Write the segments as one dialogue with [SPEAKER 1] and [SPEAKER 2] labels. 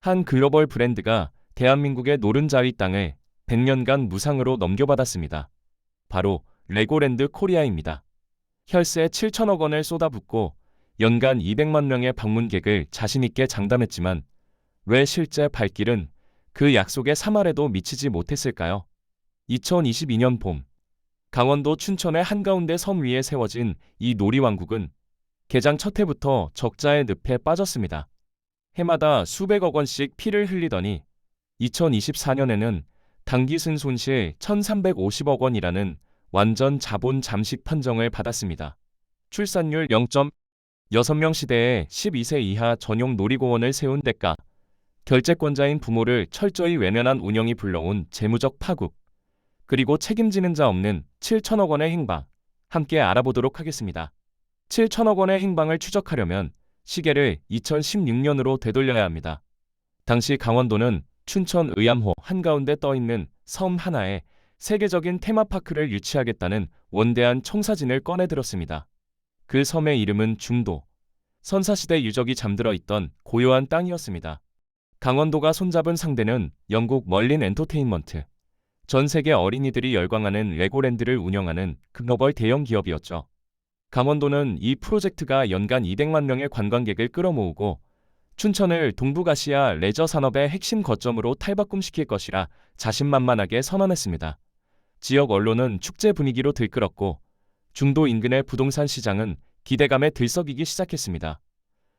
[SPEAKER 1] 한 글로벌 브랜드가 대한민국의 노른자위 땅을 100년간 무상으로 넘겨받았습니다. 바로 레고랜드 코리아입니다. 혈세 7천억 원을 쏟아붓고 연간 200만 명의 방문객을 자신있게 장담했지만 왜 실제 발길은 그 약속의 3할에도 미치지 못했을까요? 2022년 봄, 강원도 춘천의 한가운데 섬 위에 세워진 이 놀이왕국은 개장 첫 해부터 적자의 늪에 빠졌습니다. 해마다 수백억 원씩 피를 흘리더니 2024년에는 당기순 손실 1,350억 원이라는 완전 자본 잠식 판정을 받았습니다. 출산율 0.6명 시대에 12세 이하 전용 놀이공원을 세운 대가, 결재권자인 부모를 철저히 외면한 운영이 불러온 재무적 파국, 그리고 책임지는 자 없는 7천억 원의 행방, 함께 알아보도록 하겠습니다. 7천억 원의 행방을 추적하려면 시계를 2016년으로 되돌려야 합니다. 당시 강원도는 춘천 의암호 한가운데 떠있는 섬 하나에 세계적인 테마파크를 유치하겠다는 원대한 청사진을 꺼내들었습니다. 그 섬의 이름은 중도, 선사시대 유적이 잠들어 있던 고요한 땅이었습니다. 강원도가 손잡은 상대는 영국 멀린 엔터테인먼트, 전 세계 어린이들이 열광하는 레고랜드를 운영하는 글로벌 대형 기업이었죠. 강원도는 이 프로젝트가 연간 200만 명의 관광객을 끌어모으고 춘천을 동북아시아 레저 산업의 핵심 거점으로 탈바꿈시킬 것이라 자신만만하게 선언했습니다. 지역 언론은 축제 분위기로 들끓었고 중도 인근의 부동산 시장은 기대감에 들썩이기 시작했습니다.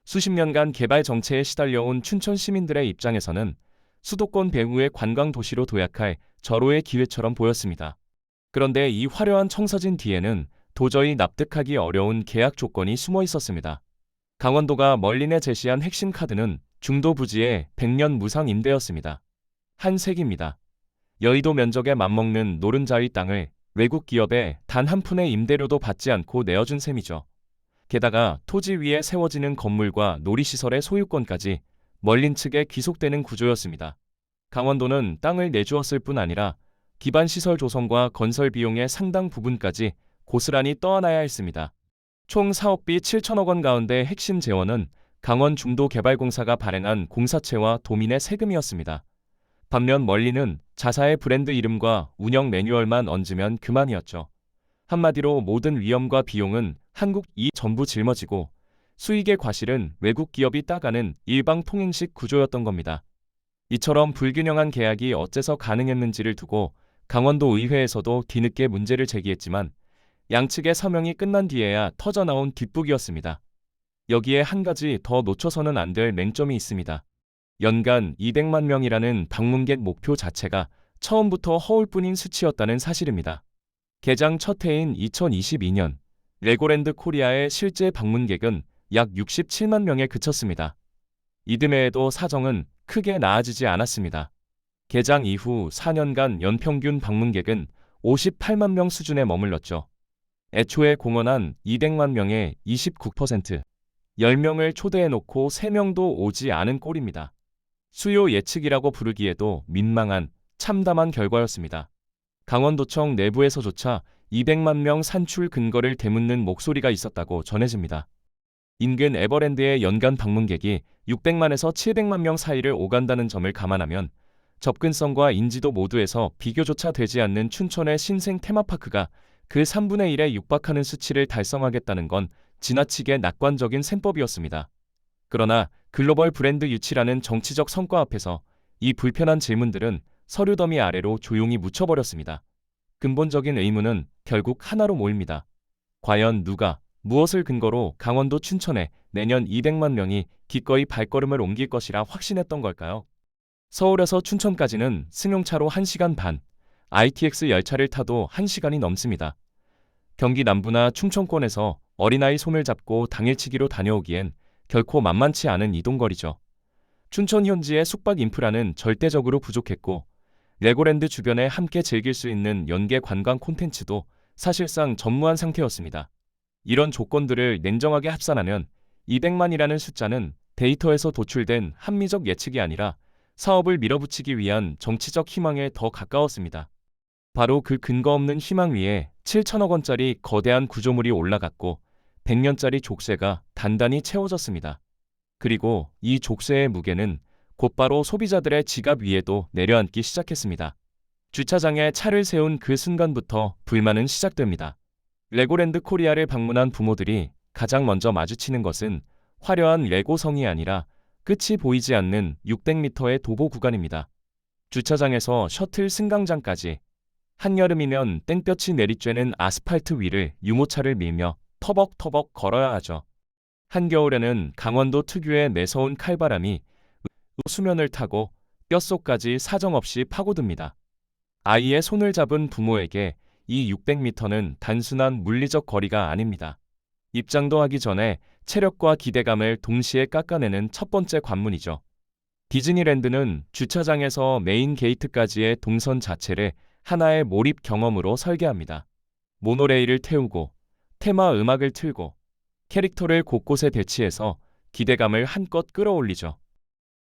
[SPEAKER 1] 수십 년간 개발 정체에 시달려온 춘천 시민들의 입장에서는 수도권 배후의 관광 도시로 도약할 절호의 기회처럼 보였습니다. 그런데 이 화려한 청사진 뒤에는 도저히 납득하기 어려운 계약 조건이 숨어 있었습니다. 강원도가 멀린에 제시한 핵심 카드는 중도 부지의 100년 무상 임대였습니다. 한 색입니다. 여의도 면적에 맞먹는 노른자위 땅을 외국 기업에 단 한 푼의 임대료도 받지 않고 내어준 셈이죠. 게다가 토지 위에 세워지는 건물과 놀이시설의 소유권까지 멀린 측에 귀속되는 구조였습니다. 강원도는 땅을 내주었을 뿐 아니라 기반시설 조성과 건설 비용의 상당 부분까지 고스란히 떠안아야 했습니다. 총 사업비 7천억 원 가운데 핵심 재원은 강원 중도개발공사가 발행한 공사채와 도민의 세금이었습니다. 반면 멀리는 자사의 브랜드 이름과 운영 매뉴얼만 얹으면 그만이었죠. 한마디로 모든 위험과 비용은 한국이 전부 짊어지고 수익의 과실은 외국 기업이 따가는 일방통행식 구조였던 겁니다. 이처럼 불균형한 계약이 어째서 가능했는지를 두고 강원도 의회에서도 뒤늦게 문제를 제기했지만 양측의 서명이 끝난 뒤에야 터져나온 뒷북이었습니다. 여기에 한 가지 더 놓쳐서는 안 될 맹점이 있습니다. 연간 200만 명이라는 방문객 목표 자체가 처음부터 허울뿐인 수치였다는 사실입니다. 개장 첫 해인 2022년, 레고랜드 코리아의 실제 방문객은 약 67만 명에 그쳤습니다. 이듬해에도 사정은 크게 나아지지 않았습니다. 개장 이후 4년간 연평균 방문객은 58만 명 수준에 머물렀죠. 애초에 공언한 200만 명의 29%, 10명을 초대해놓고 3명도 오지 않은 꼴입니다. 수요 예측이라고 부르기에도 민망한 참담한 결과였습니다. 강원도청 내부에서조차 200만 명 산출 근거를 되묻는 목소리가 있었다고 전해집니다. 인근 에버랜드의 연간 방문객이 600만에서 700만 명 사이를 오간다는 점을 감안하면 접근성과 인지도 모두에서 비교조차 되지 않는 춘천의 신생 테마파크가 그 3분의 1에 육박하는 수치를 달성하겠다는 건 지나치게 낙관적인 셈법이었습니다. 그러나 글로벌 브랜드 유치라는 정치적 성과 앞에서 이 불편한 질문들은 서류 더미 아래로 조용히 묻혀버렸습니다. 근본적인 의문은 결국 하나로 모입니다. 과연 누가, 무엇을 근거로 강원도 춘천에 내년 200만 명이 기꺼이 발걸음을 옮길 것이라 확신했던 걸까요? 서울에서 춘천까지는 승용차로 1시간 반, ITX 열차를 타도 1시간이 넘습니다. 경기 남부나 충청권에서 어린아이 손을 잡고 당일치기로 다녀오기엔 결코 만만치 않은 이동거리죠. 춘천 현지의 숙박 인프라는 절대적으로 부족했고 레고랜드 주변에 함께 즐길 수 있는 연계 관광 콘텐츠도 사실상 전무한 상태였습니다. 이런 조건들을 냉정하게 합산하면 200만이라는 숫자는 데이터에서 도출된 합리적 예측이 아니라 사업을 밀어붙이기 위한 정치적 희망에 더 가까웠습니다. 바로 그 근거 없는 희망 위에 7천억 원짜리 거대한 구조물이 올라갔고 100년짜리 족쇄가 단단히 채워졌습니다. 그리고 이 족쇄의 무게는 곧바로 소비자들의 지갑 위에도 내려앉기 시작했습니다. 주차장에 차를 세운 그 순간부터 불만은 시작됩니다. 레고랜드 코리아를 방문한 부모들이 가장 먼저 마주치는 것은 화려한 레고성이 아니라 끝이 보이지 않는 600m의 도보 구간입니다. 주차장에서 셔틀 승강장까지 한여름이면 땡볕이 내리쬐는 아스팔트 위를 유모차를 밀며 터벅터벅 걸어야 하죠. 한겨울에는 강원도 특유의 매서운 칼바람이 수면을 타고 뼛속까지 사정없이 파고듭니다. 아이의 손을 잡은 부모에게 이 600m는 단순한 물리적 거리가 아닙니다. 입장도 하기 전에 체력과 기대감을 동시에 깎아내는 첫 번째 관문이죠. 디즈니랜드는 주차장에서 메인 게이트까지의 동선 자체를 하나의 몰입 경험으로 설계합니다. 모노레일을 태우고 테마 음악을 틀고 캐릭터를 곳곳에 배치해서 기대감을 한껏 끌어올리죠.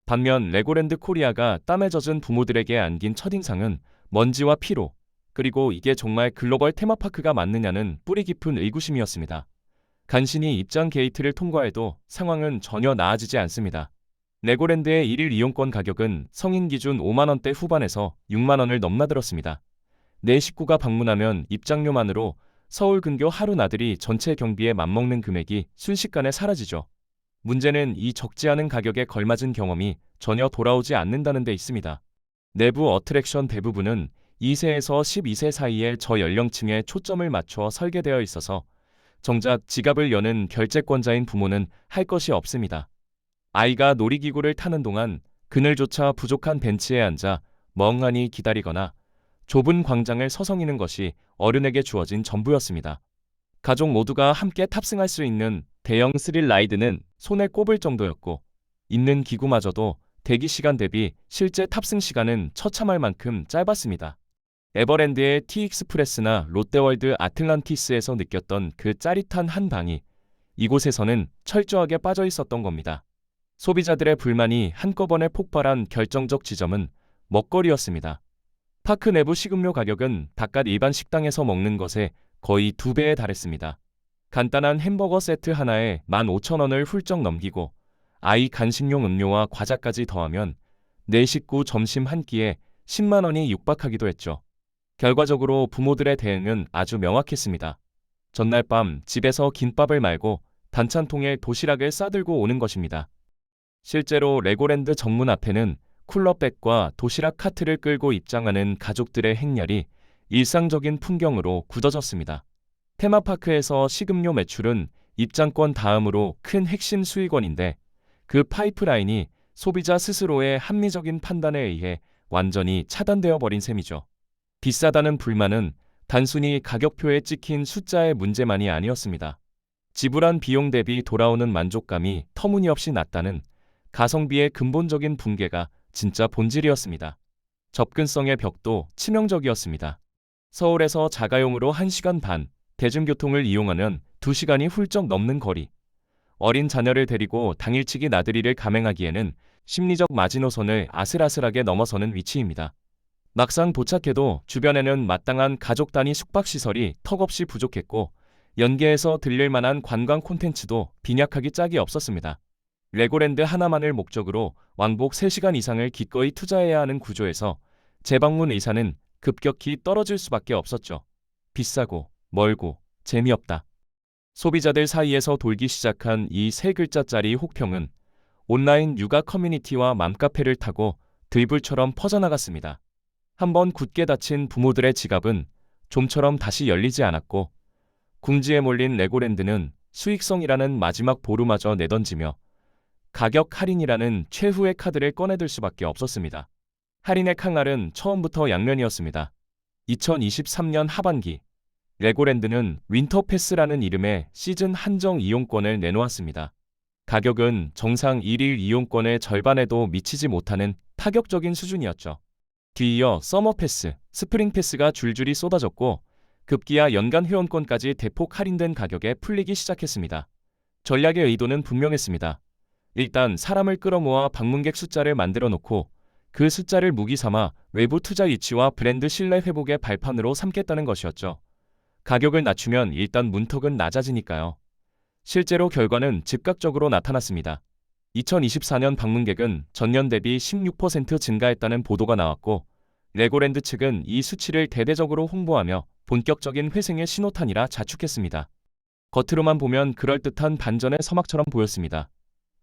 [SPEAKER 1] 반면 레고랜드 코리아가 땀에 젖은 부모들에게 안긴 첫인상은 먼지와 피로, 그리고 이게 정말 글로벌 테마파크가 맞느냐는 뿌리 깊은 의구심이었습니다. 간신히 입장 게이트를 통과해도 상황은 전혀 나아지지 않습니다. 레고랜드의 1일 이용권 가격은 성인 기준 5만원대 후반에서 6만원을 넘나들었습니다. 내 식구가 방문하면 입장료만으로 서울 근교 하루 나들이 전체 경비에 맞먹는 금액이 순식간에 사라지죠. 문제는 이 적지 않은 가격에 걸맞은 경험이 전혀 돌아오지 않는다는 데 있습니다. 내부 어트랙션 대부분은 2세에서 12세 사이의 저연령층에 초점을 맞춰 설계되어 있어서 정작 지갑을 여는 결제권자인 부모는 할 것이 없습니다. 아이가 놀이기구를 타는 동안 그늘조차 부족한 벤치에 앉아 멍하니 기다리거나 좁은 광장을 서성이는 것이 어른에게 주어진 전부였습니다. 가족 모두가 함께 탑승할 수 있는 대형 스릴 라이드는 손에 꼽을 정도였고, 있는 기구마저도 대기 시간 대비 실제 탑승 시간은 처참할 만큼 짧았습니다. 에버랜드의 티익스프레스나 롯데월드 아틀란티스에서 느꼈던 그 짜릿한 한 방이 이곳에서는 철저하게 빠져 있었던 겁니다. 소비자들의 불만이 한꺼번에 폭발한 결정적 지점은 먹거리였습니다. 파크 내부 식음료 가격은 바깥 일반 식당에서 먹는 것에 거의 2배에 달했습니다. 간단한 햄버거 세트 하나에 15,000원을 훌쩍 넘기고 아이 간식용 음료와 과자까지 더하면 내 식구 점심 한 끼에 10만원이 육박하기도 했죠. 결과적으로 부모들의 대응은 아주 명확했습니다. 전날 밤 집에서 김밥을 말고 반찬통에 도시락을 싸들고 오는 것입니다. 실제로 레고랜드 정문 앞에는 쿨러백과 도시락 카트를 끌고 입장하는 가족들의 행렬이 일상적인 풍경으로 굳어졌습니다. 테마파크에서 식음료 매출은 입장권 다음으로 큰 핵심 수익원인데 그 파이프라인이 소비자 스스로의 합리적인 판단에 의해 완전히 차단되어 버린 셈이죠. 비싸다는 불만은 단순히 가격표에 찍힌 숫자의 문제만이 아니었습니다. 지불한 비용 대비 돌아오는 만족감이 터무니없이 낮다는 가성비의 근본적인 붕괴가 진짜 본질이었습니다. 접근성의 벽도 치명적이었습니다. 서울에서 자가용으로 1시간 반, 대중교통을 이용하면 2시간이 훌쩍 넘는 거리. 어린 자녀를 데리고 당일치기 나들이를 감행하기에는 심리적 마지노선을 아슬아슬하게 넘어서는 위치입니다. 막상 도착해도 주변에는 마땅한 가족 단위 숙박시설이 턱없이 부족했고 연계해서 들릴 만한 관광 콘텐츠도 빈약하기 짝이 없었습니다. 레고랜드 하나만을 목적으로 왕복 3시간 이상을 기꺼이 투자해야 하는 구조에서 재방문 의사는 급격히 떨어질 수밖에 없었죠. 비싸고 멀고 재미없다. 소비자들 사이에서 돌기 시작한 이 3글자짜리 혹평은 온라인 육아 커뮤니티와 맘카페를 타고 들불처럼 퍼져나갔습니다. 한번 굳게 닫힌 부모들의 지갑은 좀처럼 다시 열리지 않았고 궁지에 몰린 레고랜드는 수익성이라는 마지막 보루마저 내던지며 가격 할인이라는 최후의 카드를 꺼내들 수밖에 없었습니다. 할인의 강할은 처음부터 양면이었습니다. 2023년 하반기 레고랜드는 윈터패스라는 이름의 시즌 한정 이용권을 내놓았습니다. 가격은 정상 1일 이용권의 절반에도 미치지 못하는 파격적인 수준이었죠. 뒤이어 서머패스, 스프링패스가 줄줄이 쏟아졌고 급기야 연간 회원권까지 대폭 할인된 가격에 풀리기 시작했습니다. 전략의 의도는 분명했습니다. 일단 사람을 끌어모아 방문객 숫자를 만들어 놓고 그 숫자를 무기 삼아 외부 투자 유치와 브랜드 신뢰 회복의 발판으로 삼겠다는 것이었죠. 가격을 낮추면 일단 문턱은 낮아지니까요. 실제로 결과는 즉각적으로 나타났습니다. 2024년 방문객은 전년 대비 16% 증가했다는 보도가 나왔고, 레고랜드 측은 이 수치를 대대적으로 홍보하며 본격적인 회생의 신호탄이라 자축했습니다. 겉으로만 보면 그럴듯한 반전의 서막처럼 보였습니다.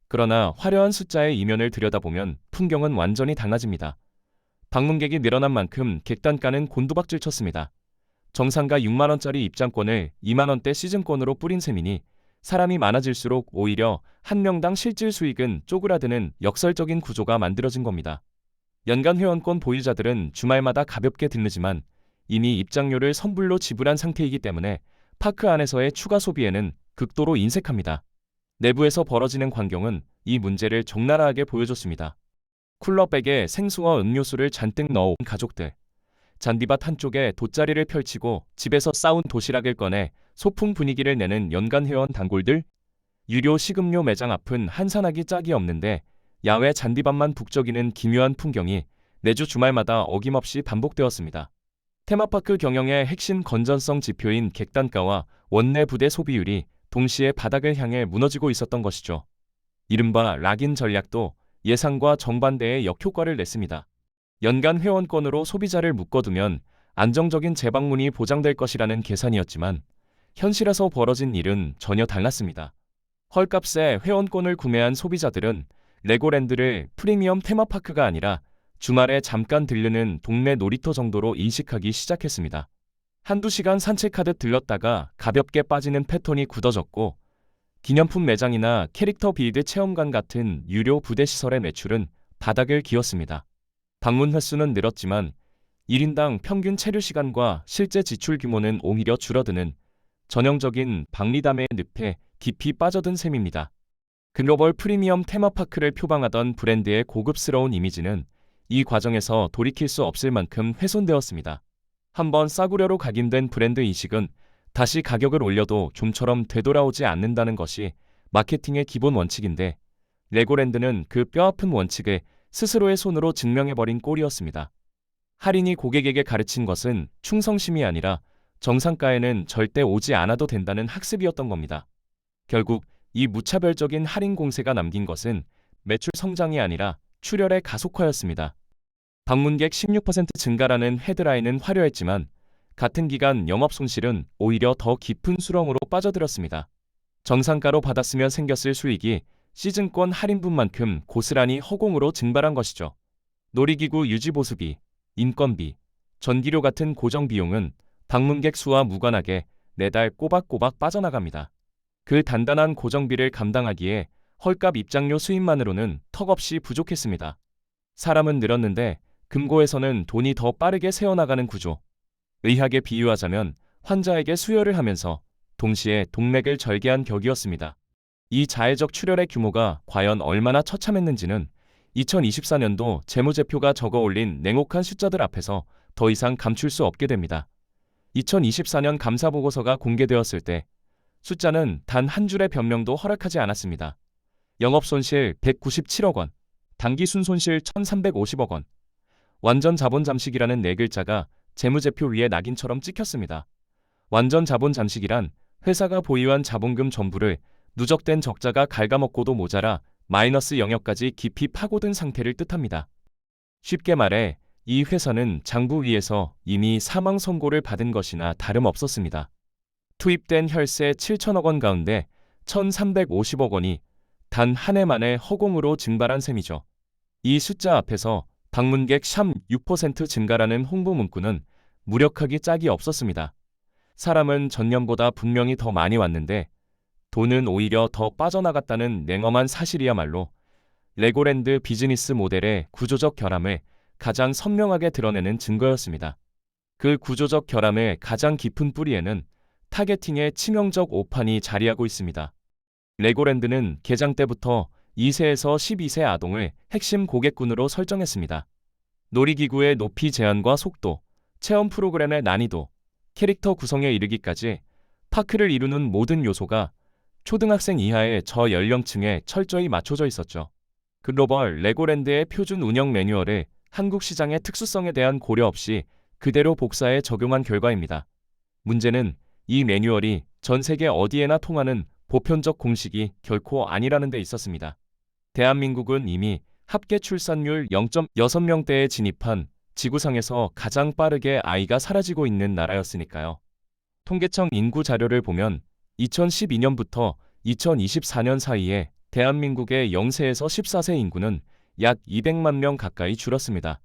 [SPEAKER 1] 그러나 화려한 숫자의 이면을 들여다보면 풍경은 완전히 달라집니다. 방문객이 늘어난 만큼 객단가는 곤두박질 쳤습니다. 정상가 6만원짜리 입장권을 2만원대 시즌권으로 뿌린 셈이니 사람이 많아질수록 오히려 한 명당 실질 수익은 쪼그라드는 역설적인 구조가 만들어진 겁니다. 연간 회원권 보유자들은 주말마다 가볍게 들르지만 이미 입장료를 선불로 지불한 상태이기 때문에 파크 안에서의 추가 소비에는 극도로 인색합니다. 내부에서 벌어지는 광경은 이 문제를 적나라하게 보여줬습니다. 쿨러백에 생수와 음료수를 잔뜩 넣어온 가족들, 잔디밭 한쪽에 돗자리를 펼치고 집에서 싸운 도시락을 꺼내 소풍 분위기를 내는 연간 회원 단골들, 유료 식음료 매장 앞은 한산하기 짝이 없는데 야외 잔디밭만 북적이는 기묘한 풍경이 매주 주말마다 어김없이 반복되었습니다. 테마파크 경영의 핵심 건전성 지표인 객단가와 원내 부대 소비율이 동시에 바닥을 향해 무너지고 있었던 것이죠. 이른바 락인 전략도 예상과 정반대의 역효과를 냈습니다. 연간 회원권으로 소비자를 묶어두면 안정적인 재방문이 보장될 것이라는 계산이었지만 현실에서 벌어진 일은 전혀 달랐습니다. 헐값에 회원권을 구매한 소비자들은 레고랜드를 프리미엄 테마파크가 아니라 주말에 잠깐 들르는 동네 놀이터 정도로 인식하기 시작했습니다. 한두 시간 산책하듯 들렀다가 가볍게 빠지는 패턴이 굳어졌고, 기념품 매장이나 캐릭터 빌드 체험관 같은 유료 부대 시설의 매출은 바닥을 기었습니다. 방문 횟수는 늘었지만 1인당 평균 체류 시간과 실제 지출 규모는 오히려 줄어드는 전형적인 박리담의 늪에 깊이 빠져든 셈입니다. 글로벌 프리미엄 테마파크를 표방하던 브랜드의 고급스러운 이미지는 이 과정에서 돌이킬 수 없을 만큼 훼손되었습니다. 한번 싸구려로 각인된 브랜드 인식은 다시 가격을 올려도 좀처럼 되돌아오지 않는다는 것이 마케팅의 기본 원칙인데, 레고랜드는 그 뼈아픈 원칙을 스스로의 손으로 증명해버린 꼴이었습니다. 할인이 고객에게 가르친 것은 충성심이 아니라 정상가에는 절대 오지 않아도 된다는 학습이었던 겁니다. 결국 이 무차별적인 할인 공세가 남긴 것은 매출 성장이 아니라 출혈의 가속화였습니다. 방문객 16% 증가라는 헤드라인은 화려했지만 같은 기간 영업 손실은 오히려 더 깊은 수렁으로 빠져들었습니다. 정상가로 받았으면 생겼을 수익이 시즌권 할인분만큼 고스란히 허공으로 증발한 것이죠. 놀이기구 유지보수비, 인건비, 전기료 같은 고정 비용은 방문객 수와 무관하게 매달 꼬박꼬박 빠져나갑니다. 그 단단한 고정비를 감당하기에 헐값 입장료 수입만으로는 턱없이 부족했습니다. 사람은 늘었는데 금고에서는 돈이 더 빠르게 새어나가는 구조. 의학에 비유하자면 환자에게 수혈을 하면서 동시에 동맥을 절개한 격이었습니다. 이 자해적 출혈의 규모가 과연 얼마나 처참했는지는 2024년도 재무제표가 적어 올린 냉혹한 숫자들 앞에서 더 이상 감출 수 없게 됩니다. 2024년 감사보고서가 공개되었을 때 숫자는 단 한 줄의 변명도 허락하지 않았습니다. 영업손실 197억 원, 당기순손실 1,350억 원, 완전 자본 잠식이라는 네 글자가 재무제표 위에 낙인처럼 찍혔습니다. 완전 자본 잠식이란 회사가 보유한 자본금 전부를 누적된 적자가 갉아먹고도 모자라 마이너스 영역까지 깊이 파고든 상태를 뜻합니다. 쉽게 말해 이 회사는 장부위에서 이미 사망 선고를 받은 것이나 다름없었습니다. 투입된 혈세 7천억 원 가운데 1,350억 원이 단 한 해 만에 허공으로 증발한 셈이죠. 이 숫자 앞에서 방문객 6% 증가라는 홍보 문구는 무력하기 짝이 없었습니다. 사람은 전년보다 분명히 더 많이 왔는데 돈은 오히려 더 빠져나갔다는 냉엄한 사실이야말로 레고랜드 비즈니스 모델의 구조적 결함을 가장 선명하게 드러내는 증거였습니다. 그 구조적 결함의 가장 깊은 뿌리에는 타겟팅의 치명적 오판이 자리하고 있습니다. 레고랜드는 개장 때부터 2세에서 12세 아동을 핵심 고객군으로 설정했습니다. 놀이기구의 높이 제한과 속도, 체험 프로그램의 난이도, 캐릭터 구성에 이르기까지 파크를 이루는 모든 요소가 초등학생 이하의 저연령층에 철저히 맞춰져 있었죠. 글로벌 레고랜드의 표준 운영 매뉴얼을 한국 시장의 특수성에 대한 고려 없이 그대로 복사해 적용한 결과입니다. 문제는 이 매뉴얼이 전 세계 어디에나 통하는 보편적 공식이 결코 아니라는 데 있었습니다. 대한민국은 이미 합계 출산율 0.6명대에 진입한 지구상에서 가장 빠르게 아이가 사라지고 있는 나라였으니까요. 통계청 인구 자료를 보면 2012년부터 2024년 사이에 대한민국의 0세에서 14세 인구는 약 200만 명 가까이 줄었습니다.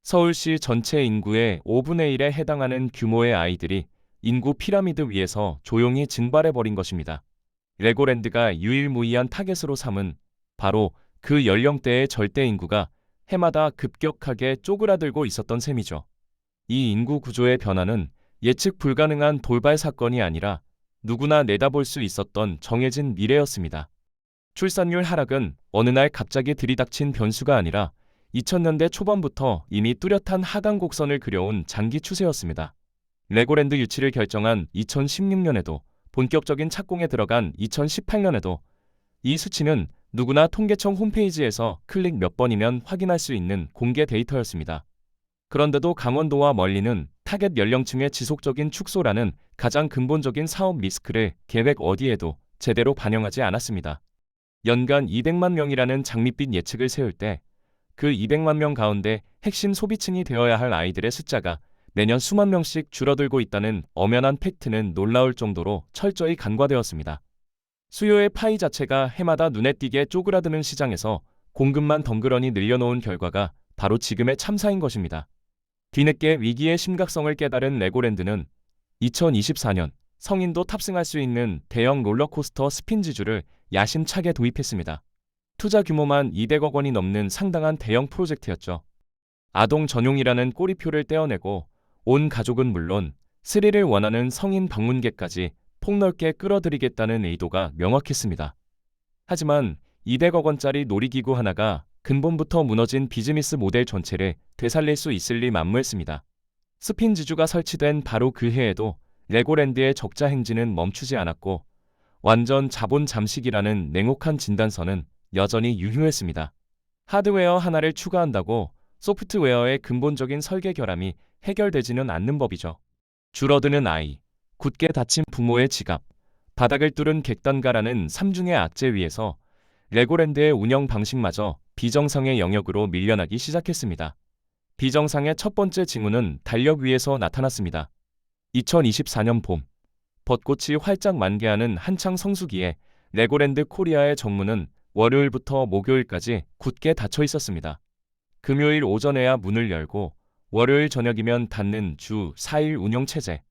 [SPEAKER 1] 서울시 전체 인구의 5분의 1에 해당하는 규모의 아이들이 인구 피라미드 위에서 조용히 증발해버린 것입니다. 레고랜드가 유일무이한 타겟으로 삼은 바로 그 연령대의 절대 인구가 해마다 급격하게 쪼그라들고 있었던 셈이죠. 이 인구 구조의 변화는 예측 불가능한 돌발 사건이 아니라 누구나 내다볼 수 있었던 정해진 미래였습니다. 출산율 하락은 어느 날 갑자기 들이닥친 변수가 아니라 2000년대 초반부터 이미 뚜렷한 하강 곡선을 그려온 장기 추세였습니다. 레고랜드 유치를 결정한 2016년에도 본격적인 착공에 들어간 2018년에도 이 수치는 누구나 통계청 홈페이지에서 클릭 몇 번이면 확인할 수 있는 공개 데이터였습니다. 그런데도 강원도와 멀리는 타겟 연령층의 지속적인 축소라는 가장 근본적인 사업 리스크를 계획 어디에도 제대로 반영하지 않았습니다. 연간 200만 명이라는 장밋빛 예측을 세울 때 그 200만 명 가운데 핵심 소비층이 되어야 할 아이들의 숫자가 매년 수만 명씩 줄어들고 있다는 엄연한 팩트는 놀라울 정도로 철저히 간과되었습니다. 수요의 파이 자체가 해마다 눈에 띄게 쪼그라드는 시장에서 공급만 덩그러니 늘려놓은 결과가 바로 지금의 참사인 것입니다. 뒤늦게 위기의 심각성을 깨달은 레고랜드는 2024년 성인도 탑승할 수 있는 대형 롤러코스터 스핀지주를 야심차게 도입했습니다. 투자 규모만 200억 원이 넘는 상당한 대형 프로젝트였죠. 아동 전용이라는 꼬리표를 떼어내고 온 가족은 물론 스릴을 원하는 성인 방문객까지 폭넓게 끌어들이겠다는 의도가 명확했습니다. 하지만 200억 원짜리 놀이기구 하나가 근본부터 무너진 비즈니스 모델 전체를 되살릴 수 있을 리 만무했습니다. 스핀지주가 설치된 바로 그 해에도 레고랜드의 적자 행진은 멈추지 않았고 완전 자본 잠식이라는 냉혹한 진단서는 여전히 유효했습니다. 하드웨어 하나를 추가한다고 소프트웨어의 근본적인 설계 결함이 해결되지는 않는 법이죠. 줄어드는 아이, 굳게 닫힌 부모의 지갑, 바닥을 뚫은 객단가라는 삼중의 악재 위에서 레고랜드의 운영 방식마저 비정상의 영역으로 밀려나기 시작했습니다. 비정상의 첫 번째 징후는 달력 위에서 나타났습니다. 2024년 봄, 벚꽃이 활짝 만개하는 한창 성수기에 레고랜드 코리아의 정문은 월요일부터 목요일까지 굳게 닫혀 있었습니다. 금요일 오전에야 문을 열고 월요일 저녁이면 닫는 주 4일 운영체제.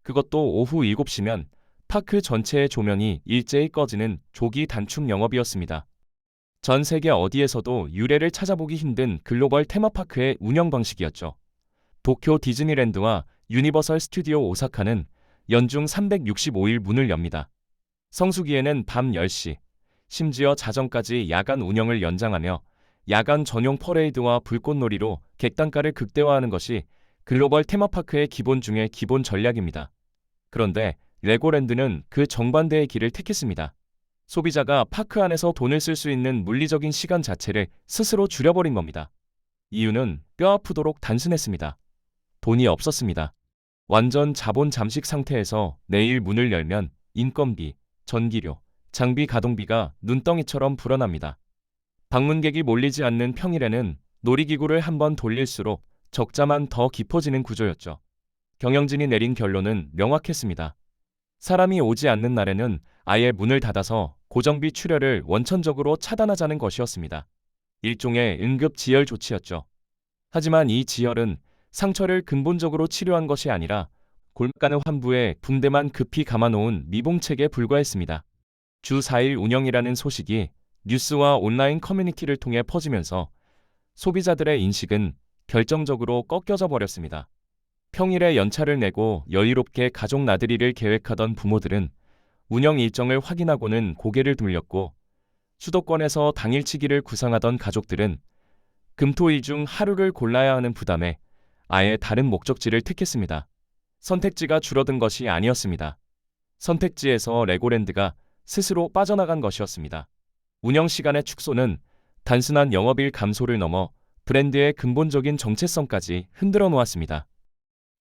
[SPEAKER 1] 그것도 오후 7시면 파크 전체의 조명이 일제히 꺼지는 조기 단축 영업이었습니다. 전 세계 어디에서도 유례를 찾아보기 힘든 글로벌 테마파크의 운영 방식이었죠. 도쿄 디즈니랜드와 유니버설 스튜디오 오사카는 연중 365일 문을 엽니다. 성수기에는 밤 10시, 심지어 자정까지 야간 운영을 연장하며 야간 전용 퍼레이드와 불꽃놀이로 객단가를 극대화하는 것이 글로벌 테마파크의 기본 중의 기본 전략입니다. 그런데 레고랜드는 그 정반대의 길을 택했습니다. 소비자가 파크 안에서 돈을 쓸 수 있는 물리적인 시간 자체를 스스로 줄여버린 겁니다. 이유는 뼈아프도록 단순했습니다. 돈이 없었습니다. 완전 자본 잠식 상태에서 내일 문을 열면 인건비, 전기료, 장비 가동비가 눈덩이처럼 불어납니다. 방문객이 몰리지 않는 평일에는 놀이기구를 한번 돌릴수록 적자만 더 깊어지는 구조였죠. 경영진이 내린 결론은 명확했습니다. 사람이 오지 않는 날에는 아예 문을 닫아서 고정비 출혈을 원천적으로 차단하자는 것이었습니다. 일종의 응급 지열 조치였죠. 하지만 이 지열은 상처를 근본적으로 치료한 것이 아니라 골가는 환부에 붕대만 급히 감아놓은 미봉책에 불과했습니다. 주 4일 운영이라는 소식이 뉴스와 온라인 커뮤니티를 통해 퍼지면서 소비자들의 인식은 결정적으로 꺾여져 버렸습니다. 평일에 연차를 내고 여유롭게 가족 나들이를 계획하던 부모들은 운영 일정을 확인하고는 고개를 돌렸고 수도권에서 당일치기를 구상하던 가족들은 금토일 중 하루를 골라야 하는 부담에 아예 다른 목적지를 택했습니다. 선택지가 줄어든 것이 아니었습니다. 선택지에서 레고랜드가 스스로 빠져나간 것이었습니다. 운영 시간의 축소는 단순한 영업일 감소를 넘어 브랜드의 근본적인 정체성까지 흔들어 놓았습니다.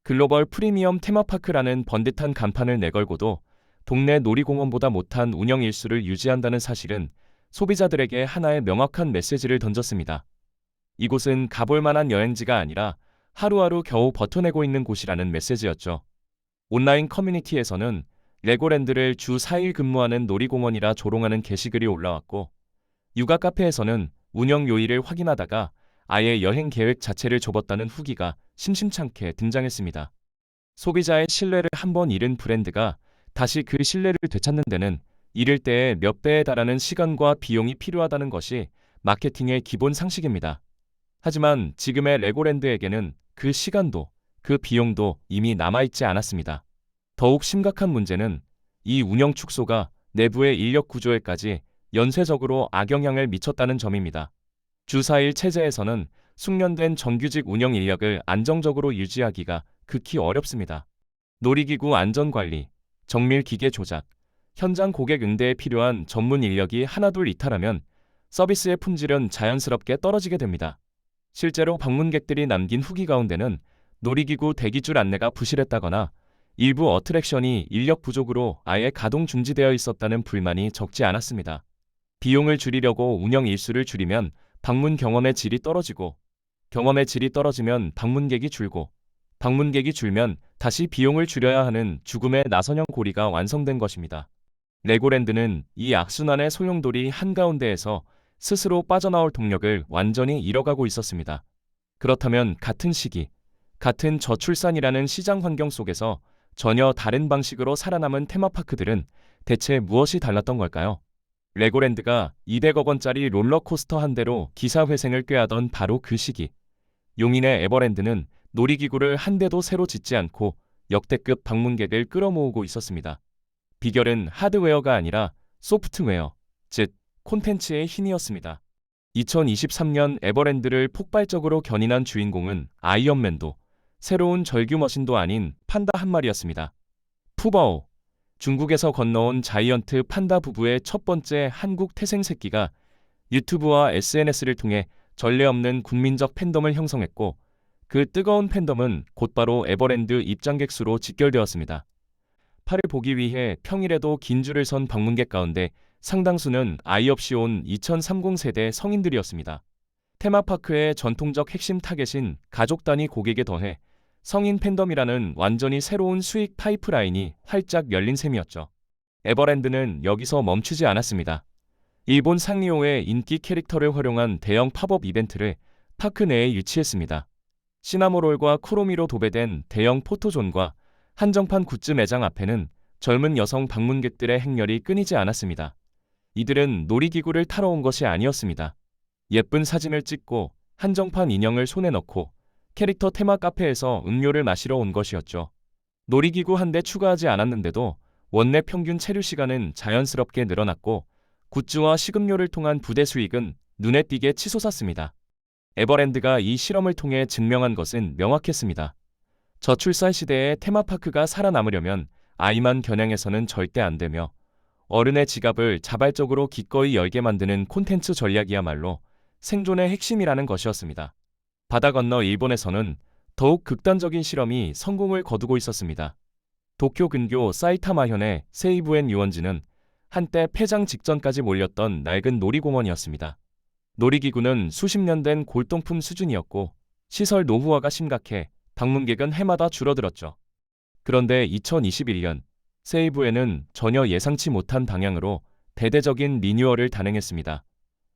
[SPEAKER 1] 글로벌 프리미엄 테마파크라는 번듯한 간판을 내걸고도 동네 놀이공원보다 못한 운영 일수를 유지한다는 사실은 소비자들에게 하나의 명확한 메시지를 던졌습니다. 이곳은 가볼 만한 여행지가 아니라 하루하루 겨우 버텨내고 있는 곳이라는 메시지였죠. 온라인 커뮤니티에서는 레고랜드를 주 4일 근무하는 놀이공원이라 조롱하는 게시글이 올라왔고, 육아 카페에서는 운영 요일을 확인하다가 아예 여행 계획 자체를 접었다는 후기가 심심찮게 등장했습니다. 소비자의 신뢰를 한번 잃은 브랜드가 다시 그 신뢰를 되찾는 데는 잃을 때의 몇 배에 달하는 시간과 비용이 필요하다는 것이 마케팅의 기본 상식입니다. 하지만 지금의 레고랜드에게는 그 시간도 그 비용도 이미 남아있지 않았습니다. 더욱 심각한 문제는 이 운영 축소가 내부의 인력 구조에까지 연쇄적으로 악영향을 미쳤다는 점입니다. 주 4일 체제에서는 숙련된 정규직 운영 인력을 안정적으로 유지하기가 극히 어렵습니다. 놀이기구 안전관리, 정밀 기계 조작, 현장 고객 응대에 필요한 전문 인력이 하나둘 이탈하면 서비스의 품질은 자연스럽게 떨어지게 됩니다. 실제로 방문객들이 남긴 후기 가운데는 놀이기구 대기줄 안내가 부실했다거나 일부 어트랙션이 인력 부족으로 아예 가동 중지되어 있었다는 불만이 적지 않았습니다. 비용을 줄이려고 운영 일수를 줄이면 방문 경험의 질이 떨어지고, 경험의 질이 떨어지면 방문객이 줄고, 방문객이 줄면 다시 비용을 줄여야 하는 죽음의 나선형 고리가 완성된 것입니다. 레고랜드는 이 악순환의 소용돌이 한가운데에서 스스로 빠져나올 동력을 완전히 잃어가고 있었습니다. 그렇다면 같은 시기, 같은 저출산이라는 시장 환경 속에서 전혀 다른 방식으로 살아남은 테마파크들은 대체 무엇이 달랐던 걸까요? 레고랜드가 200억 원짜리 롤러코스터 한 대로 기사회생을 꾀하던 바로 그 시기, 용인의 에버랜드는 놀이기구를 한 대도 새로 짓지 않고 역대급 방문객을 끌어모으고 있었습니다. 비결은 하드웨어가 아니라 소프트웨어, 즉 콘텐츠의 힘이었습니다. 2023년 에버랜드를 폭발적으로 견인한 주인공은 아이언맨도 새로운 절규 머신도 아닌 판다 한 마리였습니다. 푸바오, 중국에서 건너온 자이언트 판다 부부의 첫 번째 한국 태생 새끼가 유튜브와 SNS를 통해 전례 없는 국민적 팬덤을 형성했고, 그 뜨거운 팬덤은 곧바로 에버랜드 입장객 수로 직결되었습니다. 파를 보기 위해 평일에도 긴 줄을 선 방문객 가운데 상당수는 아이 없이 온 2030 세대 성인들이었습니다. 테마파크의 전통적 핵심 타겟인 가족 단위 고객에 더해 성인 팬덤이라는 완전히 새로운 수익 파이프라인이 활짝 열린 셈이었죠. 에버랜드는 여기서 멈추지 않았습니다. 일본 상리오의 인기 캐릭터를 활용한 대형 팝업 이벤트를 파크 내에 유치했습니다. 시나모롤과 쿠로미로 도배된 대형 포토존과 한정판 굿즈 매장 앞에는 젊은 여성 방문객들의 행렬이 끊이지 않았습니다. 이들은 놀이기구를 타러 온 것이 아니었습니다. 예쁜 사진을 찍고 한정판 인형을 손에 넣고 캐릭터 테마 카페에서 음료를 마시러 온 것이었죠. 놀이기구 한 대 추가하지 않았는데도 원내 평균 체류 시간은 자연스럽게 늘어났고, 굿즈와 식음료를 통한 부대 수익은 눈에 띄게 치솟았습니다. 에버랜드가 이 실험을 통해 증명한 것은 명확했습니다. 저출산 시대의 테마파크가 살아남으려면 아이만 겨냥해서는 절대 안 되며, 어른의 지갑을 자발적으로 기꺼이 열게 만드는 콘텐츠 전략이야말로 생존의 핵심이라는 것이었습니다. 바다 건너 일본에서는 더욱 극단적인 실험이 성공을 거두고 있었습니다. 도쿄 근교 사이타마현의 세이부엔 유원지는 한때 폐장 직전까지 몰렸던 낡은 놀이공원이었습니다. 놀이기구는 수십 년 된 골동품 수준이었고, 시설 노후화가 심각해 방문객은 해마다 줄어들었죠. 그런데 2021년 세이부에는 전혀 예상치 못한 방향으로 대대적인 리뉴얼을 단행했습니다.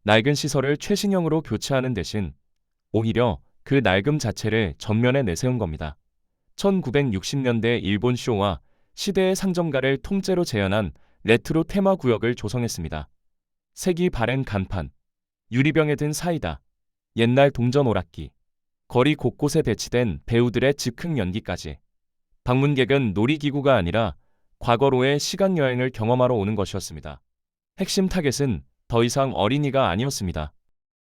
[SPEAKER 1] 낡은 시설을 최신형으로 교체하는 대신 오히려 그 낡음 자체를 전면에 내세운 겁니다. 1960년대 일본 쇼와 시대의 상점가를 통째로 재현한 레트로 테마 구역을 조성했습니다. 색이 바랜 간판, 유리병에 든 사이다, 옛날 동전 오락기, 거리 곳곳에 배치된 배우들의 즉흥 연기까지. 방문객은 놀이기구가 아니라 과거로의 시간여행을 경험하러 오는 것이었습니다. 핵심 타겟은 더 이상 어린이가 아니었습니다.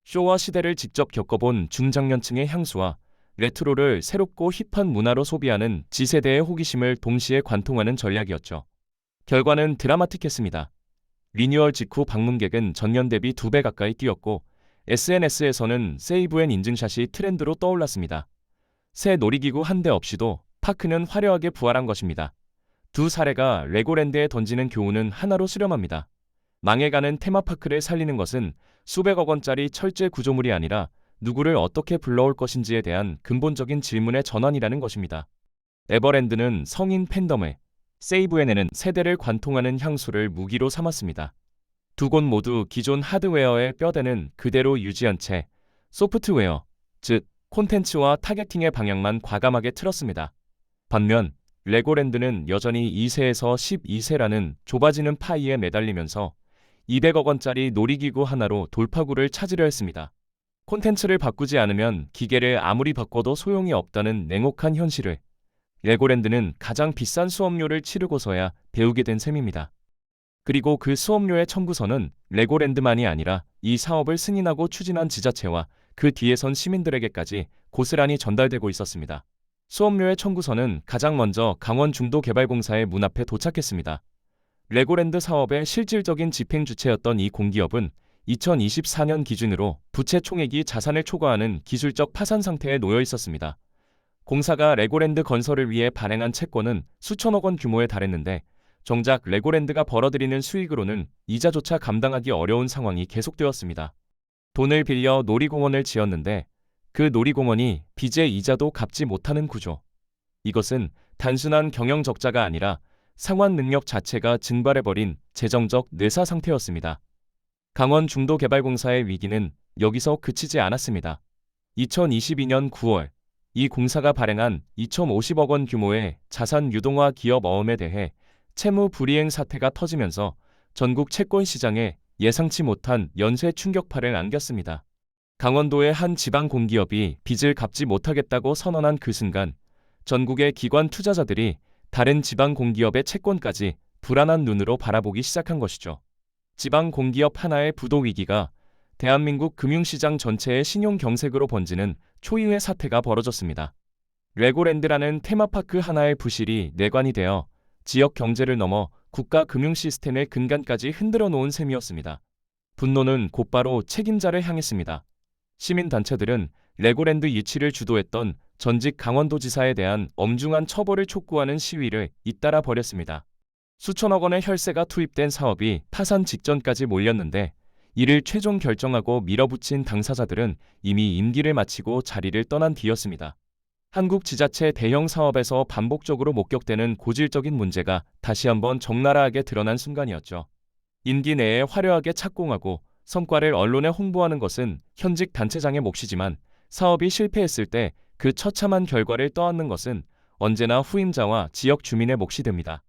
[SPEAKER 1] 쇼와 시대를 직접 겪어본 중장년층의 향수와 레트로를 새롭고 힙한 문화로 소비하는 Z세대의 호기심을 동시에 관통하는 전략이었죠. 결과는 드라마틱했습니다. 리뉴얼 직후 방문객은 전년 대비 2배 가까이 뛰었고, SNS에서는 세이브앤 인증샷이 트렌드로 떠올랐습니다. 새 놀이기구 한 대 없이도 파크는 화려하게 부활한 것입니다. 두 사례가 레고랜드에 던지는 교훈은 하나로 수렴합니다. 망해가는 테마파크를 살리는 것은 수백억 원짜리 철제 구조물이 아니라 누구를 어떻게 불러올 것인지에 대한 근본적인 질문의 전환이라는 것입니다. 에버랜드는 성인 팬덤을 세이브해내는 세대를 관통하는 향수를 무기로 삼았습니다. 두 곳 모두 기존 하드웨어의 뼈대는 그대로 유지한 채 소프트웨어, 즉 콘텐츠와 타겟팅의 방향만 과감하게 틀었습니다. 반면 레고랜드는 여전히 2세에서 12세라는 좁아지는 파이에 매달리면서 200억 원짜리 놀이기구 하나로 돌파구를 찾으려 했습니다. 콘텐츠를 바꾸지 않으면 기계를 아무리 바꿔도 소용이 없다는 냉혹한 현실을 레고랜드는 가장 비싼 수업료를 치르고서야 배우게 된 셈입니다. 그리고 그 수업료의 청구서는 레고랜드만이 아니라 이 사업을 승인하고 추진한 지자체와 그 뒤에 선 시민들에게까지 고스란히 전달되고 있었습니다. 수업료의 청구서는 가장 먼저 강원중도개발공사의 문 앞에 도착했습니다. 레고랜드 사업의 실질적인 집행 주체였던 이 공기업은 2024년 기준으로 부채 총액이 자산을 초과하는 기술적 파산 상태에 놓여 있었습니다. 공사가 레고랜드 건설을 위해 발행한 채권은 수천억 원 규모에 달했는데 정작 레고랜드가 벌어들이는 수익으로는 이자조차 감당하기 어려운 상황이 계속되었습니다. 돈을 빌려 놀이공원을 지었는데 그 놀이공원이 빚의 이자도 갚지 못하는 구조. 이것은 단순한 경영 적자가 아니라 상환 능력 자체가 증발해버린 재정적 뇌사 상태였습니다. 강원중도개발공사의 위기는 여기서 그치지 않았습니다. 2022년 9월 이 공사가 발행한 2,050억 원 규모의 자산 유동화 기업 어음에 대해 채무 불이행 사태가 터지면서 전국 채권 시장에 예상치 못한 연쇄 충격파를 안겼습니다. 강원도의 한 지방 공기업이 빚을 갚지 못하겠다고 선언한 그 순간 전국의 기관 투자자들이 다른 지방 공기업의 채권까지 불안한 눈으로 바라보기 시작한 것이죠. 지방 공기업 하나의 부도 위기가 대한민국 금융시장 전체의 신용 경색으로 번지는 초유의 사태가 벌어졌습니다. 레고랜드라는 테마파크 하나의 부실이 내관이 되어 지역 경제를 넘어 국가 금융 시스템의 근간까지 흔들어 놓은 셈이었습니다. 분노는 곧바로 책임자를 향했습니다. 시민단체들은 레고랜드 유치를 주도했던 전직 강원도지사에 대한 엄중한 처벌을 촉구하는 시위를 잇따라 벌였습니다. 수천억 원의 혈세가 투입된 사업이 파산 직전까지 몰렸는데 이를 최종 결정하고 밀어붙인 당사자들은 이미 임기를 마치고 자리를 떠난 뒤였습니다. 한국 지자체 대형 사업에서 반복적으로 목격되는 고질적인 문제가 다시 한번 적나라하게 드러난 순간이었죠. 임기 내에 화려하게 착공하고 성과를 언론에 홍보하는 것은 현직 단체장의 몫이지만 사업이 실패했을 때 그 처참한 결과를 떠안는 것은 언제나 후임자와 지역 주민의 몫이 됩니다.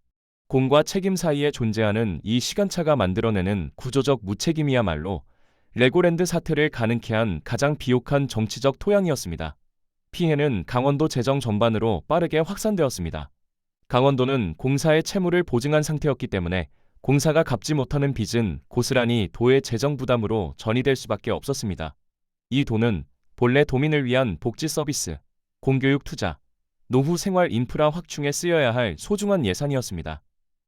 [SPEAKER 1] 공과 책임 사이에 존재하는 이 시간차가 만들어내는 구조적 무책임이야말로 레고랜드 사태를 가능케 한 가장 비옥한 정치적 토양이었습니다. 피해는 강원도 재정 전반으로 빠르게 확산되었습니다. 강원도는 공사의 채무를 보증한 상태였기 때문에 공사가 갚지 못하는 빚은 고스란히 도의 재정 부담으로 전이될 수밖에 없었습니다. 이 돈은 본래 도민을 위한 복지 서비스, 공교육 투자, 노후 생활 인프라 확충에 쓰여야 할 소중한 예산이었습니다.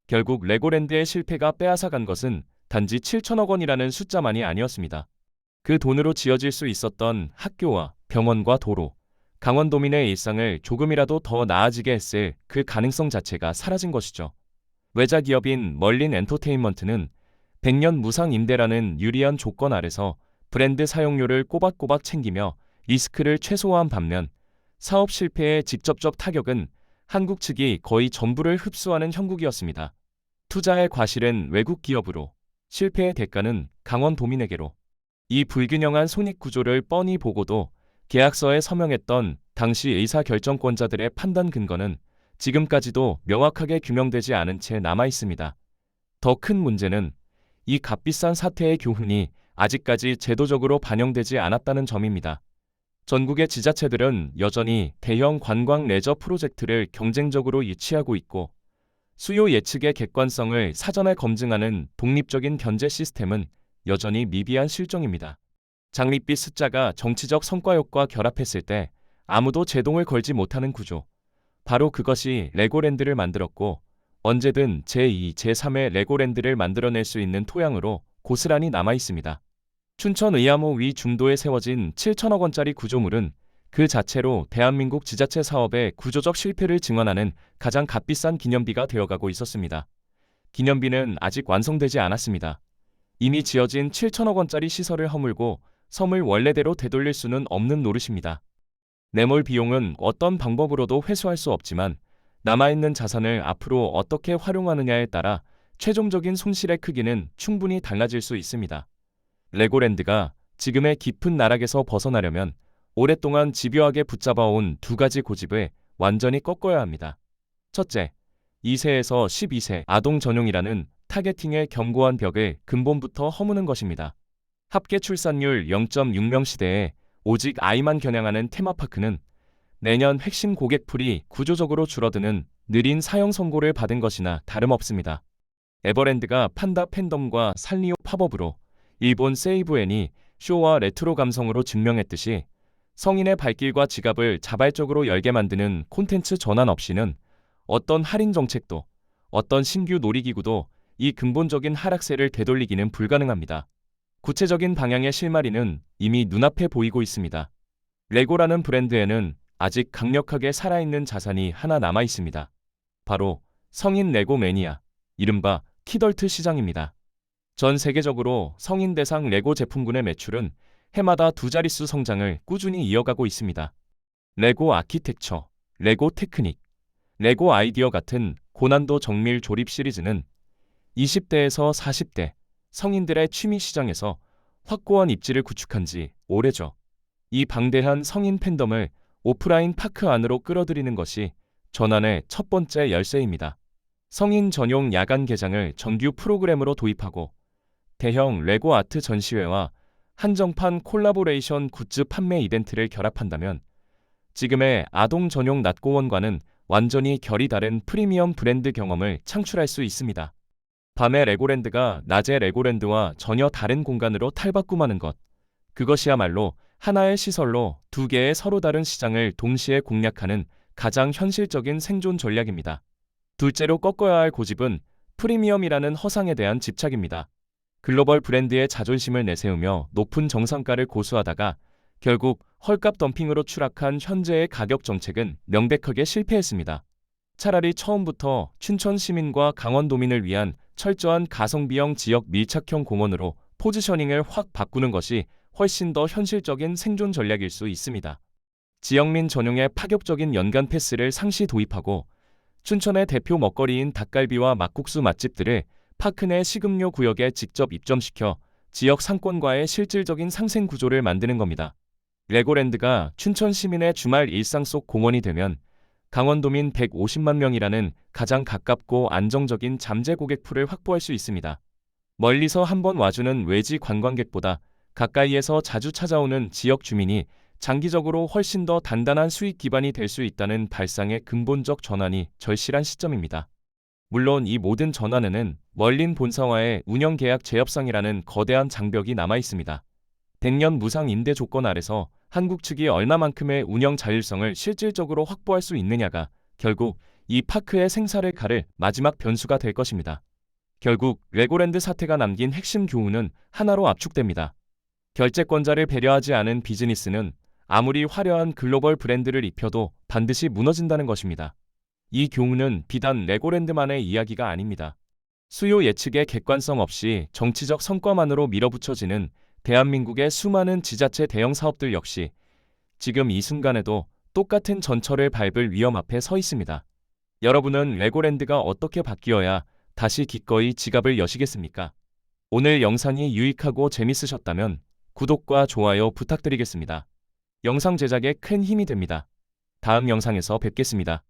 [SPEAKER 1] 결국 레고랜드의 실패가 빼앗아간 것은 단지 7천억 원이라는 숫자만이 아니었습니다. 그 돈으로 지어질 수 있었던 학교와 병원과 도로, 강원도민의 일상을 조금이라도 더 나아지게 했을 그 가능성 자체가 사라진 것이죠. 외자 기업인 멀린 엔터테인먼트는 100년 무상 임대라는 유리한 조건 아래서 브랜드 사용료를 꼬박꼬박 챙기며 리스크를 최소화한 반면 사업 실패의 직접적 타격은 한국 측이 거의 전부를 흡수하는 형국이었습니다. 투자의 과실은 외국 기업으로, 실패의 대가는 강원도민에게로. 이 불균형한 손익구조를 뻔히 보고도 계약서에 서명했던 당시 의사결정권자들의 판단 근거는 지금까지도 명확하게 규명되지 않은 채 남아있습니다. 더 큰 문제는 이 값비싼 사태의 교훈이 아직까지 제도적으로 반영되지 않았다는 점입니다. 전국의 지자체들은 여전히 대형 관광 레저 프로젝트를 경쟁적으로 유치하고 있고 수요 예측의 객관성을 사전에 검증하는 독립적인 견제 시스템은 여전히 미비한 실정입니다. 장밋빛 숫자가 정치적 성과욕과 결합했을 때 아무도 제동을 걸지 못하는 구조. 바로 그것이 레고랜드를 만들었고 언제든 제2, 제3의 레고랜드를 만들어낼 수 있는 토양으로 고스란히 남아있습니다. 춘천 의암호 위 중도에 세워진 7천억 원짜리 구조물은 그 자체로 대한민국 지자체 사업의 구조적 실패를 증언하는 가장 값비싼 기념비가 되어가고 있었습니다. 기념비는 아직 완성되지 않았습니다. 이미 지어진 7천억 원짜리 시설을 허물고 섬을 원래대로 되돌릴 수는 없는 노릇입니다. 매몰 비용은 어떤 방법으로도 회수할 수 없지만 남아있는 자산을 앞으로 어떻게 활용하느냐에 따라 최종적인 손실의 크기는 충분히 달라질 수 있습니다. 레고랜드가 지금의 깊은 나락에서 벗어나려면 오랫동안 집요하게 붙잡아온 두 가지 고집을 완전히 꺾어야 합니다. 첫째, 2세에서 12세 아동 전용이라는 타겟팅의 견고한 벽을 근본부터 허무는 것입니다. 합계 출산율 0.6명 시대에 오직 아이만 겨냥하는 테마파크는 내년 핵심 고객풀이 구조적으로 줄어드는 느린 사형 선고를 받은 것이나 다름없습니다. 에버랜드가 판다 팬덤과 산리오 팝업으로 일본 세이브앤이 쇼와 레트로 감성으로 증명했듯이 성인의 발길과 지갑을 자발적으로 열게 만드는 콘텐츠 전환 없이는 어떤 할인 정책도 어떤 신규 놀이기구도 이 근본적인 하락세를 되돌리기는 불가능합니다. 구체적인 방향의 실마리는 이미 눈앞에 보이고 있습니다. 레고라는 브랜드에는 아직 강력하게 살아있는 자산이 하나 남아 있습니다. 바로 성인 레고 매니아, 이른바 키덜트 시장입니다. 전 세계적으로 성인 대상 레고 제품군의 매출은 해마다 두 자릿수 성장을 꾸준히 이어가고 있습니다. 레고 아키텍처, 레고 테크닉, 레고 아이디어 같은 고난도 정밀 조립 시리즈는 20대에서 40대 성인들의 취미 시장에서 확고한 입지를 구축한 지 오래죠. 이 방대한 성인 팬덤을 오프라인 파크 안으로 끌어들이는 것이 전환의 첫 번째 열쇠입니다. 성인 전용 야간 개장을 정규 프로그램으로 도입하고 대형 레고 아트 전시회와 한정판 콜라보레이션 굿즈 판매 이벤트를 결합한다면 지금의 아동 전용 낮고원과는 완전히 결이 다른 프리미엄 브랜드 경험을 창출할 수 있습니다. 밤에 레고랜드가 낮에 레고랜드와 전혀 다른 공간으로 탈바꿈하는 것, 그것이야말로 하나의 시설로 두 개의 서로 다른 시장을 동시에 공략하는 가장 현실적인 생존 전략입니다. 둘째로 꺾어야 할 고집은 프리미엄이라는 허상에 대한 집착입니다. 글로벌 브랜드의 자존심을 내세우며 높은 정상가를 고수하다가 결국 헐값 덤핑으로 추락한 현재의 가격 정책은 명백하게 실패했습니다. 차라리 처음부터 춘천 시민과 강원도민을 위한 철저한 가성비형 지역 밀착형 공원으로 포지셔닝을 확 바꾸는 것이 훨씬 더 현실적인 생존 전략일 수 있습니다. 지역민 전용의 파격적인 연간 패스를 상시 도입하고 춘천의 대표 먹거리인 닭갈비와 막국수 맛집들을 파크 내 식음료 구역에 직접 입점시켜 지역 상권과의 실질적인 상생 구조를 만드는 겁니다. 레고랜드가 춘천 시민의 주말 일상 속 공원이 되면 강원도민 150만 명이라는 가장 가깝고 안정적인 잠재 고객풀을 확보할 수 있습니다. 멀리서 한번 와주는 외지 관광객보다 가까이에서 자주 찾아오는 지역 주민이 장기적으로 훨씬 더 단단한 수익 기반이 될 수 있다는 발상의 근본적 전환이 절실한 시점입니다. 물론 이 모든 전환에는 멀린 본사와의 운영 계약 재협상이라는 거대한 장벽이 남아 있습니다. 100년 무상 임대 조건 아래서 한국 측이 얼마만큼의 운영 자율성을 실질적으로 확보할 수 있느냐가 결국 이 파크의 생사를 가를 마지막 변수가 될 것입니다. 결국 레고랜드 사태가 남긴 핵심 교훈은 하나로 압축됩니다. 결제권자를 배려하지 않은 비즈니스는 아무리 화려한 글로벌 브랜드를 입혀도 반드시 무너진다는 것입니다. 이 교훈은 비단 레고랜드만의 이야기가 아닙니다. 수요 예측의 객관성 없이 정치적 성과만으로 밀어붙여지는 대한민국의 수많은 지자체 대형 사업들 역시 지금 이 순간에도 똑같은 전철을 밟을 위험 앞에 서 있습니다. 여러분은 레고랜드가 어떻게 바뀌어야 다시 기꺼이 지갑을 여시겠습니까? 오늘 영상이 유익하고 재밌으셨다면 구독과 좋아요 부탁드리겠습니다. 영상 제작에 큰 힘이 됩니다. 다음 영상에서 뵙겠습니다.